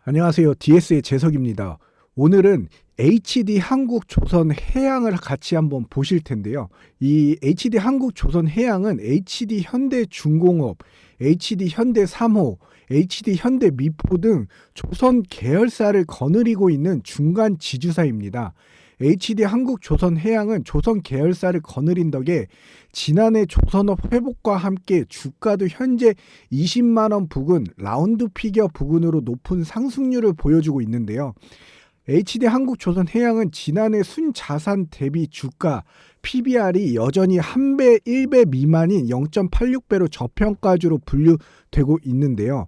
안녕하세요. DS의 재석입니다. 오늘은 HD 한국조선 해양을 같이 한번 보실 텐데요. 이 HD 한국조선 해양은 HD 현대중공업, HD 현대삼호, HD 현대미포 등 조선 계열사를 거느리고 있는 중간 지주사입니다. HD 한국조선해양은 조선 계열사를 거느린 덕에 지난해 조선업 회복과 함께 주가도 현재 20만 원 부근, 라운드 피겨 부근으로 높은 상승률을 보여주고 있는데요. HD 한국조선해양은 지난해 순자산 대비 주가 PBR이 여전히 1배, 1배 미만인 0.86배로 저평가주로 분류되고 있는데요.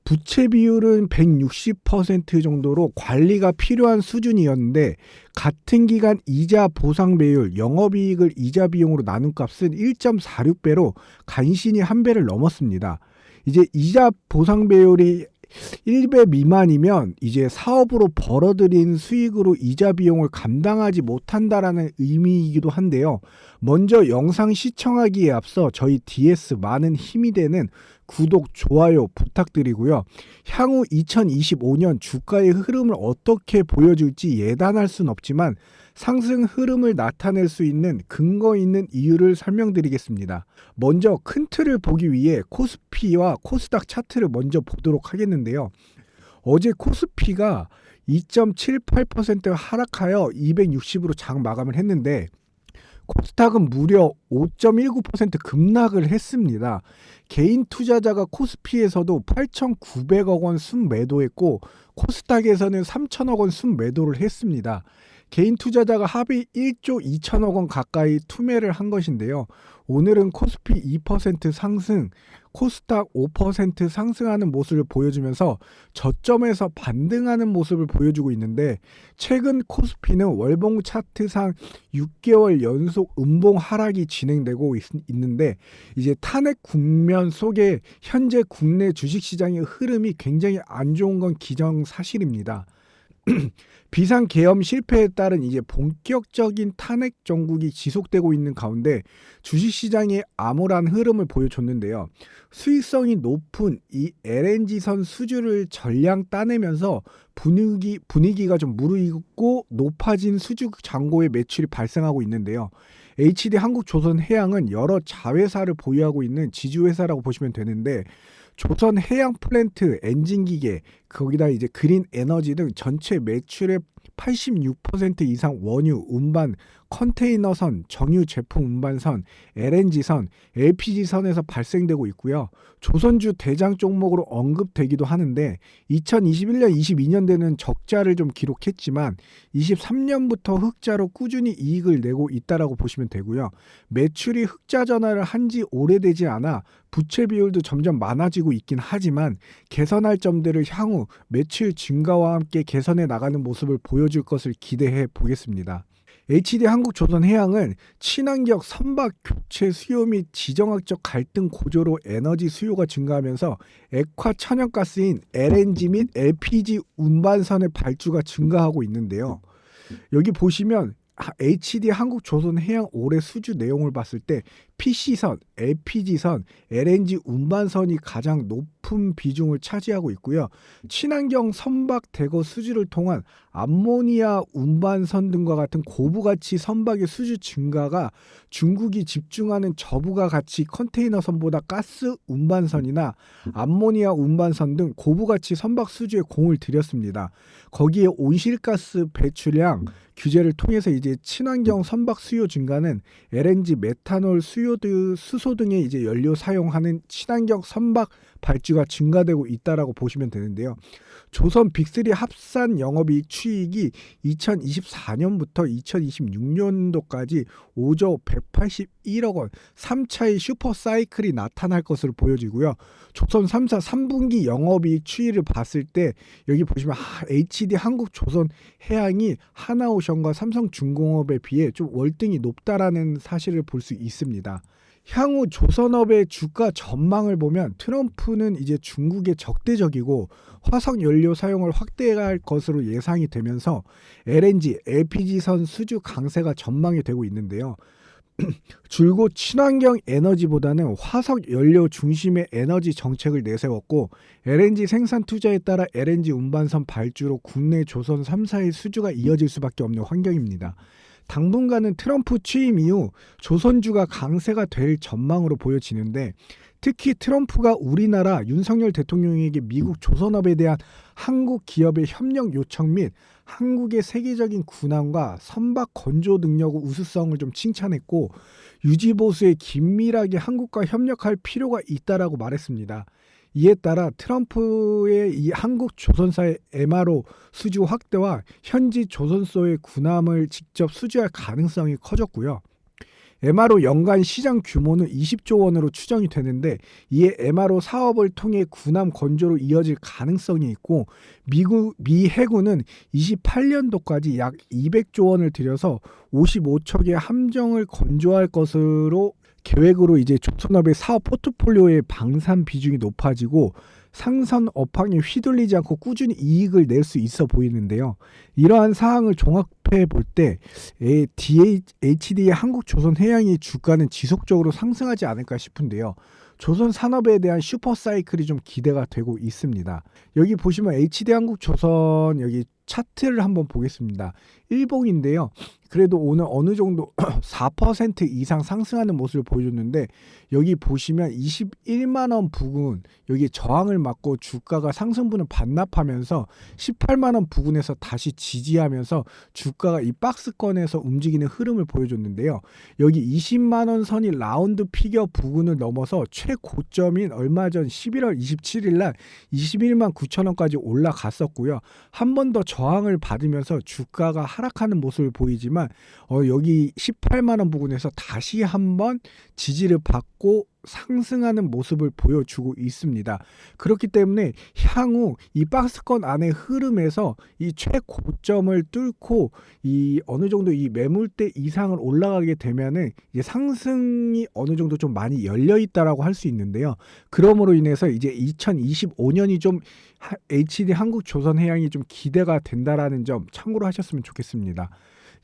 부채 비율은 160% 정도로 관리가 필요한 수준이었는데, 같은 기간 이자 보상 배율, 영업이익을 이자 비용으로 나눈 값은 1.46배로 간신히 1배를 넘었습니다. 이제 이자 보상 배율이 1배 미만이면 이제 사업으로 벌어들인 수익으로 이자 비용을 감당하지 못한다라는 의미이기도 한데요. 먼저 영상 시청하기에 앞서 저희 DS 많은 힘이 되는 구독, 좋아요 부탁드리고요. 향후 2025년 주가의 흐름을 어떻게 보여줄지 예단할 순 없지만 상승 흐름을 나타낼 수 있는 근거 있는 이유를 설명드리겠습니다. 먼저 큰 틀을 보기 위해 코스피와 코스닥 차트를 먼저 보도록 하겠는데요. 어제 코스피가 2.78% 하락하여 260으로 장 마감을 했는데, 코스닥은 무려 5.19% 급락을 했습니다. 개인 투자자가 코스피에서도 8,900억 원 순매도했고 코스닥에서는 3천억 원 순매도를 했습니다. 개인 투자자가 합의 1조 2천억 원 가까이 투매를 한 것인데요. 오늘은 코스피 2% 상승, 코스닥 5% 상승하는 모습을 보여주면서 저점에서 반등하는 모습을 보여주고 있는데, 최근 코스피는 월봉 차트상 6개월 연속 음봉 하락이 진행되고 있는데, 이제 탄핵 국면 속에 현재 국내 주식시장의 흐름이 굉장히 안 좋은 건 기정사실입니다. 비상계엄 실패에 따른 이제 본격적인 탄핵 정국이 지속되고 있는 가운데 주식시장이 암울한 흐름을 보여줬는데요. 수익성이 높은 이 LNG선 수주를 전량 따내면서 분위기가 좀 무르익고 높아진 수주 잔고의 매출이 발생하고 있는데요. HD 한국조선해양은 여러 자회사를 보유하고 있는 지주회사라고 보시면 되는데, 조선 해양 플랜트, 엔진 기계, 거기다 이제 그린 에너지 등 전체 매출의 86% 이상 원유, 운반, 컨테이너선, 정유 제품 운반선, LNG선, LPG선에서 발생되고 있고요. 조선주 대장 종목으로 언급되기도 하는데, 2021년, 22년대는 적자를 좀 기록했지만 23년부터 흑자로 꾸준히 이익을 내고 있다라고 보시면 되고요. 매출이 흑자 전환을 한 지 오래되지 않아 부채 비율도 점점 많아지고 있긴 하지만 개선할 점들을 향후 매출 증가와 함께 개선해 나가는 모습을 보여줄 것을 기대해 보겠습니다. HD 한국조선해양은 친환경 선박 교체 수요 및 지정학적 갈등 고조로 에너지 수요가 증가하면서 액화 천연가스인 LNG 및 LPG 운반선의 발주가 증가하고 있는데요. 여기 보시면 HD 한국조선해양 올해 수주 내용을 봤을 때 PC선, LPG선, LNG 운반선이 가장 높은 비중을 차지하고 있고요. 친환경 선박 대거 수주를 통한 암모니아 운반선 등과 같은 고부가치 선박의 수주 증가가 중국이 집중하는 저부가 가치 컨테이너선보다 가스 운반선이나 암모니아 운반선 등 고부가치 선박 수주에 공을 들였습니다. 거기에 온실가스 배출량 규제를 통해서 이제 친환경 선박 수요 증가는 LNG, 메탄올, 수소 등의 이제 연료 사용하는 친환경 선박 발주가 증가되고 있다라고 보시면 되는데요. 조선 빅3 합산 영업이익 추이익이 2024년부터 2026년도까지 5조 181억 원 3차의 슈퍼사이클이 나타날 것으로 보여지고요. 조선 3사 3분기 영업이익 추이를 봤을 때 여기 보시면 HD 한국조선해양이 하나오션과 삼성중공업에 비해 좀 월등히 높다라는 사실을 볼 수 있습니다. 향후 조선업의 주가 전망을 보면 트럼프는 이제 중국에 적대적이고 화석 연료 사용을 확대할 것으로 예상이 되면서 LNG, LPG선 수주 강세가 전망이 되고 있는데요. 줄곧 친환경 에너지보다는 화석 연료 중심의 에너지 정책을 내세웠고 LNG 생산 투자에 따라 LNG 운반선 발주로 국내 조선 3사의 수주가 이어질 수밖에 없는 환경입니다. 당분간은 트럼프 취임 이후 조선주가 강세가 될 전망으로 보여지는데 특히 트럼프가 우리나라 윤석열 대통령에게 미국 조선업에 대한 한국 기업의 협력 요청 및 한국의 세계적인 군함과 선박 건조 능력의 우수성을 좀 칭찬했고 유지보수에 긴밀하게 한국과 협력할 필요가 있다라고 말했습니다. 이에 따라 트럼프의 이 한국 조선사의 MRO 수주 확대와 현지 조선소의 군함을 직접 수주할 가능성이 커졌고요. MRO 연간 시장 규모는 20조 원으로 추정이 되는데 이에 MRO 사업을 통해 군함 건조로 이어질 가능성이 있고 미 해군은 28년도까지 약 200조 원을 들여서 55척의 함정을 건조할 것으로 계획으로 이제 조선업의 사업 포트폴리오의 방산 비중이 높아지고 상선 업황에 휘둘리지 않고 꾸준히 이익을 낼 수 있어 보이는데요. 이러한 사항을 종합해 볼 때 HD의 한국조선해양의 주가는 지속적으로 상승하지 않을까 싶은데요. 조선 산업에 대한 슈퍼 사이클이 좀 기대가 되고 있습니다. 여기 보시면 HD 한국조선 여기 차트를 한번 보겠습니다. 일봉인데요. 그래도 오늘 어느 정도 4% 이상 상승하는 모습을 보여줬는데 여기 보시면 21만 원 부근 여기 저항을 맞고 주가가 상승분을 반납하면서 18만 원 부근에서 다시 지지하면서 주가가 이 박스권에서 움직이는 흐름을 보여줬는데요. 여기 20만 원 선이 라운드 피겨 부근을 넘어서 최고점인 얼마 전 11월 27일 날 21만 9천 원까지 올라갔었고요. 한 번 더 저항을 받으면서 주가가 하락하는 모습을 보이지만 여기 18만 원 부근에서 다시 한번 지지를 받고 상승하는 모습을 보여주고 있습니다. 그렇기 때문에 향후 이 박스권 안의 흐름에서 이 최고점을 뚫고 이 어느 정도 이 매물대 이상을 올라가게 되면은 이제 상승이 어느 정도 좀 많이 열려 있다라고 할 수 있는데요. 그러므로 인해서 이제 2025년이 좀 HD 한국조선해양이 좀 기대가 된다라는 점 참고로 하셨으면 좋겠습니다.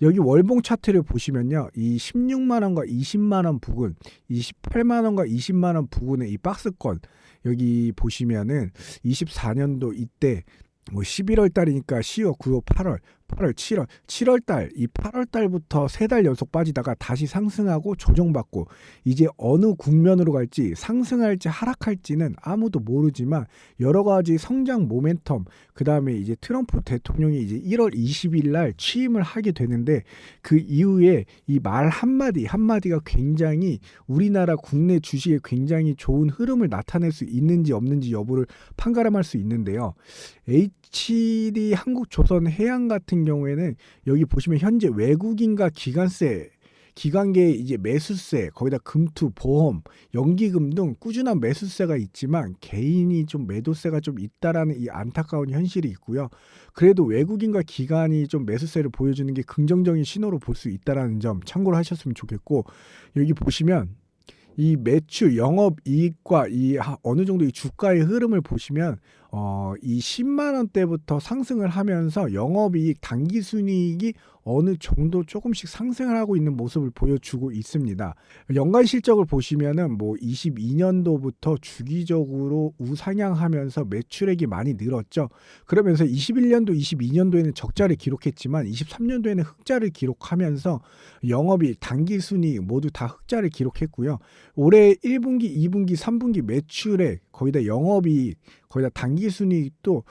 여기 월봉 차트를 보시면요. 이 16만 원과 20만 원 부근, 이 18만 원과 20만 원 부근의 이 박스권 여기 보시면은 24년도 이때 뭐 11월 달이니까 10월, 9월, 8월, 7월 달, 이 8월 달부터 3달 연속 빠지다가 다시 상승하고 조정받고 이제 어느 국면으로 갈지 상승할지 하락할지는 아무도 모르지만 여러 가지 성장 모멘텀 그다음에 이제 트럼프 대통령이 이제 1월 20일 날 취임을 하게 되는데 그 이후에 이 말 한마디가 굉장히 우리나라 국내 주식에 굉장히 좋은 흐름을 나타낼 수 있는지 없는지 여부를 판가름할 수 있는데요. HD 한국조선해양 같은 경우에는 여기 보시면 현재 외국인과 기관계의 이제 매수세, 거기다 금투, 보험, 연기금 등 꾸준한 매수세가 있지만 개인이 좀 매도세가 좀 있다라는 이 안타까운 현실이 있고요. 그래도 외국인과 기관이 좀 매수세를 보여주는 게 긍정적인 신호로 볼 수 있다라는 점 참고를 하셨으면 좋겠고 여기 보시면 이 매출, 영업이익과 이 어느 정도 이 주가의 흐름을 보시면 이 10만 원대부터 상승을 하면서 영업이익, 당기순이익이 어느 정도 조금씩 상승을 하고 있는 모습을 보여주고 있습니다. 연간 실적을 보시면은 뭐 22년도부터 주기적으로 우상향하면서 매출액이 많이 늘었죠. 그러면서 21년도, 22년도에는 적자를 기록했지만 23년도에는 흑자를 기록하면서 영업이익, 당기순이익 모두 다 흑자를 기록했고요. 올해 1분기, 2분기, 3분기 매출액 거기다 영업이익 거기다 당기순이익도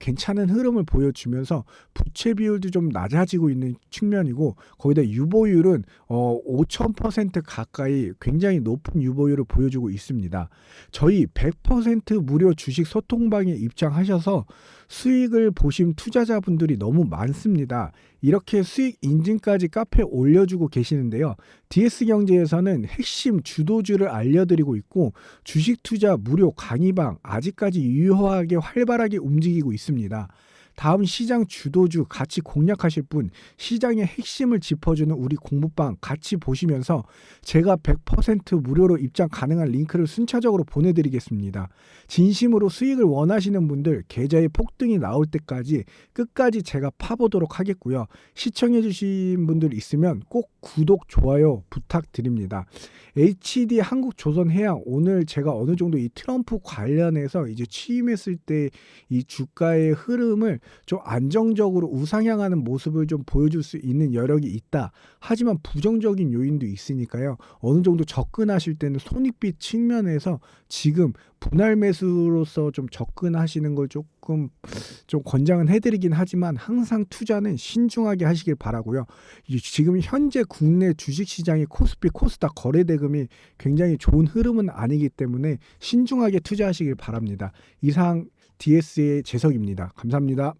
괜찮은 흐름을 보여주면서 부채 비율도 좀 낮아지고 있는 측면이고 거기다 유보율은 5,000% 가까이 굉장히 높은 유보율을 보여주고 있습니다. 저희 100% 무료 주식 소통방에 입장하셔서 수익을 보신 투자자분들이 너무 많습니다. 이렇게 수익 인증까지 카페에 올려주고 계시는데요. DS경제에서는 핵심 주도주를 알려드리고 있고 주식 투자 무료 강의방 아직까지 유효하게 활발하게 움직이고 있습니다. 다음 시장 주도주 같이 공략하실 분, 시장의 핵심을 짚어주는 우리 공부방 같이 보시면서 제가 100% 무료로 입장 가능한 링크를 순차적으로 보내드리겠습니다. 진심으로 수익을 원하시는 분들 계좌의 폭등이 나올 때까지 끝까지 제가 파보도록 하겠고요. 시청해주신 분들 있으면 꼭 구독, 좋아요 부탁드립니다. HD 한국조선해양, 오늘 제가 어느 정도 이 트럼프 관련해서 이제 취임했을 때 이 주가의 흐름을 좀 안정적으로 우상향하는 모습을 좀 보여줄 수 있는 여력이 있다. 하지만 부정적인 요인도 있으니까요. 어느 정도 접근하실 때는 손익빛 측면에서 지금 분할 매수로서 좀 접근하시는 걸 조금 좀 권장은 해드리긴 하지만 항상 투자는 신중하게 하시길 바라고요. 지금 현재 국내 주식시장의 코스피, 코스닥 거래대금이 굉장히 좋은 흐름은 아니기 때문에 신중하게 투자하시길 바랍니다. 이상 DS의 재석입니다. 감사합니다.